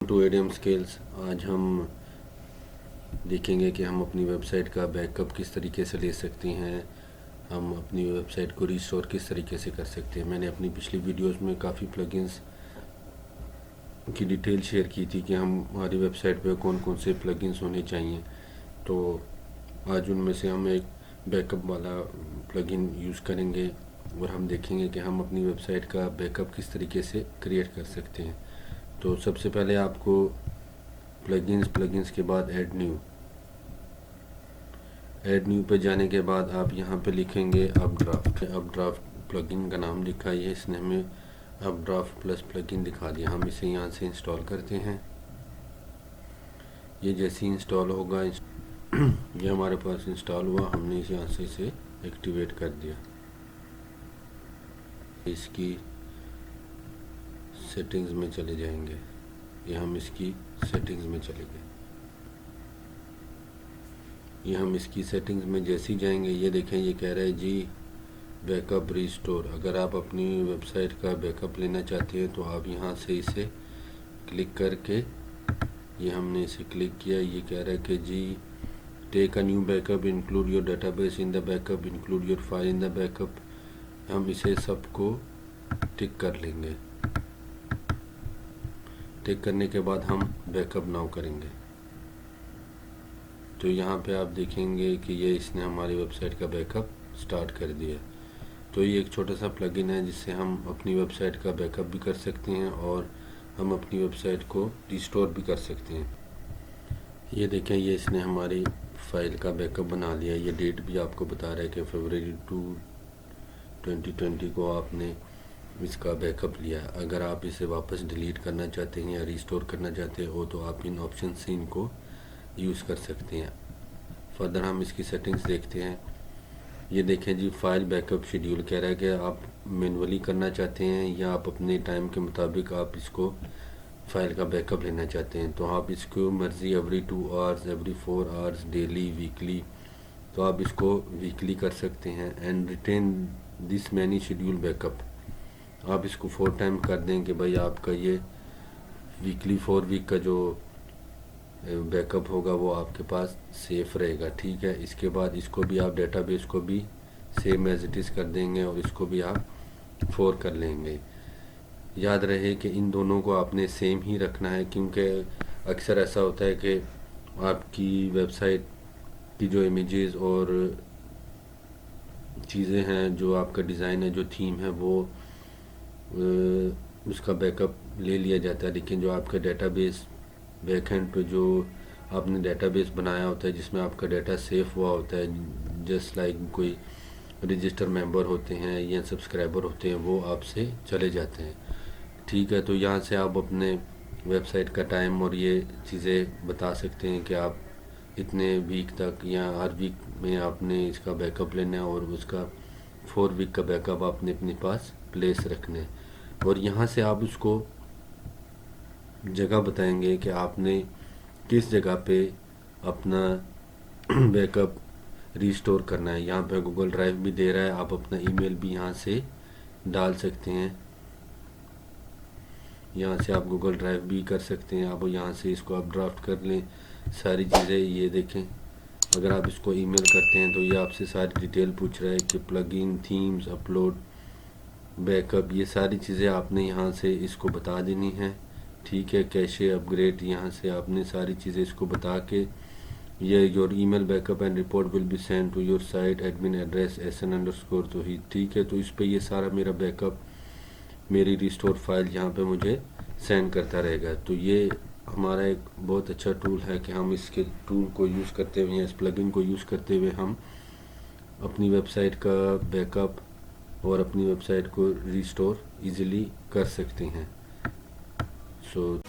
To ADM skills. आज हम देखेंगे कि हम अपनी वेबसाइट का बैकअप किस तरीके से ले सकते हैं, हम अपनी वेबसाइट को रिस्टोर किस तरीके से कर सकते हैं। मैंने अपनी पिछली वीडियोस में काफ़ी प्लगइन्स की डिटेल शेयर की थी कि हमारी वेबसाइट पे कौन कौन से प्लगइन्स होने चाहिए। तो आज उनमें से हम एक बैकअप वाला प्लगइन यूज़ करेंगे और हम देखेंगे कि हम अपनी वेबसाइट का बैकअप किस तरीके से क्रिएट कर सकते हैं। तो सबसे पहले आपको प्लगइन्स के बाद ऐड न्यू पे जाने के बाद आप यहाँ पे लिखेंगे अपड्राफ्ट प्लगइन का नाम लिखा है, इसने हमें अपड्राफ्ट प्लस प्लगइन दिखा दिया। हम इसे यहाँ से इंस्टॉल करते हैं। ये जैसे ही इंस्टॉल होगा ये हमारे पास इंस्टॉल हुआ, हमने इसे यहाँ से इसे एक्टिवेट कर दिया। इसकी सेटिंग्स में चले जाएंगे, ये हम इसकी सेटिंग्स में चले गए। ये हम इसकी सेटिंग्स में जैसे ही जाएंगे, ये देखें ये कह रहा है जी बैकअप रिस्टोर। अगर आप अपनी वेबसाइट का बैकअप लेना चाहते हैं तो आप यहाँ से इसे क्लिक करके, ये हमने इसे क्लिक किया, ये कह रहा है कि जी take a new backup, include your database in the backup, include your file in the backup. हम इसे सबको टिक कर लेंगे। टिक करने के बाद हम बैकअप नाउ करेंगे। तो यहाँ पे आप देखेंगे कि ये इसने हमारी वेबसाइट का बैकअप स्टार्ट कर दिया। तो ये एक छोटा सा प्लगइन है जिससे हम अपनी वेबसाइट का बैकअप भी कर सकते हैं और हम अपनी वेबसाइट को रिस्टोर भी कर सकते हैं। ये देखें ये इसने हमारी फाइल का बैकअप बना लिया। ये डेट भी आपको बता रहा है कि फरवरी 2020 को आपने इसका बैकअप लिया। अगर आप इसे वापस डिलीट करना चाहते हैं या रिस्टोर करना चाहते हो तो आप इन ऑप्शन से इनको यूज़ कर सकते हैं। फर्दर हम इसकी सेटिंग्स देखते हैं। ये देखें जी फाइल बैकअप शेड्यूल कह रहा है कि आप मैनुअली करना चाहते हैं या आप अपने टाइम के मुताबिक आप इसको फाइल का बैकअप लेना चाहते हैं। तो आप इसको मर्ज़ी every 2 hours, every 4 hours, daily, weekly, तो आप इसको वीकली कर सकते हैं। And retain this many schedule backup, आप इसको 4 टाइम कर दें कि भाई आपका ये वीकली 4 वीक का जो बैकअप होगा वो आपके पास सेफ रहेगा। ठीक है, इसके बाद इसको भी आप डेटाबेस को भी सेम एज इट इज़ कर देंगे और इसको भी आप 4 कर लेंगे। याद रहे कि इन दोनों को आपने सेम ही रखना है, क्योंकि अक्सर ऐसा होता है कि आपकी वेबसाइट की जो इमेजेस और चीज़ें हैं, जो आपका डिज़ाइन है, जो थीम है, वो उसका बैकअप ले लिया जाता है, लेकिन जो आपका डेटाबेस बैकएंड पे जो आपने डेटाबेस बनाया होता है जिसमें आपका डाटा सेफ हुआ होता है, जस्ट लाइक कोई रजिस्टर मेंबर होते हैं या सब्सक्राइबर होते हैं, वो आपसे चले जाते हैं। ठीक है, तो यहाँ से आप अपने वेबसाइट का टाइम और ये चीज़ें बता सकते हैं कि आप इतने वीक तक या हर वीक में आपने इसका बैकअप लेना है और उसका 4 वीक का बैकअप आपने अपने पास प्लेस रखना है। और यहाँ से आप उसको जगह बताएंगे कि आपने किस जगह पे अपना बैकअप रिस्टोर करना है। यहाँ पे गूगल ड्राइव भी दे रहा है, आप अपना ईमेल भी यहाँ से डाल सकते हैं। यहाँ से आप गूगल ड्राइव भी कर सकते हैं। आप यहाँ से इसको आप ड्राफ्ट कर लें सारी चीज़ें। ये देखें, अगर आप इसको ईमेल करते हैं तो ये आपसे सारी डिटेल पूछ रहा है कि प्लगइन, थीम्स, अपलोड, बैकअप, ये सारी चीज़ें आपने यहाँ से इसको बता देनी है। ठीक है, कैशे अपग्रेड, यहाँ से आपने सारी चीज़ें इसको बता के ये your email backup and report will be send to your site admin address SN_, तो ही ठीक है। तो इस पे ये सारा मेरा बैकअप, मेरी रिस्टोर फाइल यहाँ पे मुझे सेंड करता रहेगा। तो ये हमारा एक बहुत अच्छा टूल है कि हम इसके टूल को यूज़ करते हुए या इस प्लगइन को यूज़ करते हुए हम अपनी वेबसाइट का बैकअप और अपनी वेबसाइट को रिस्टोर ईज़िली कर सकते हैं। So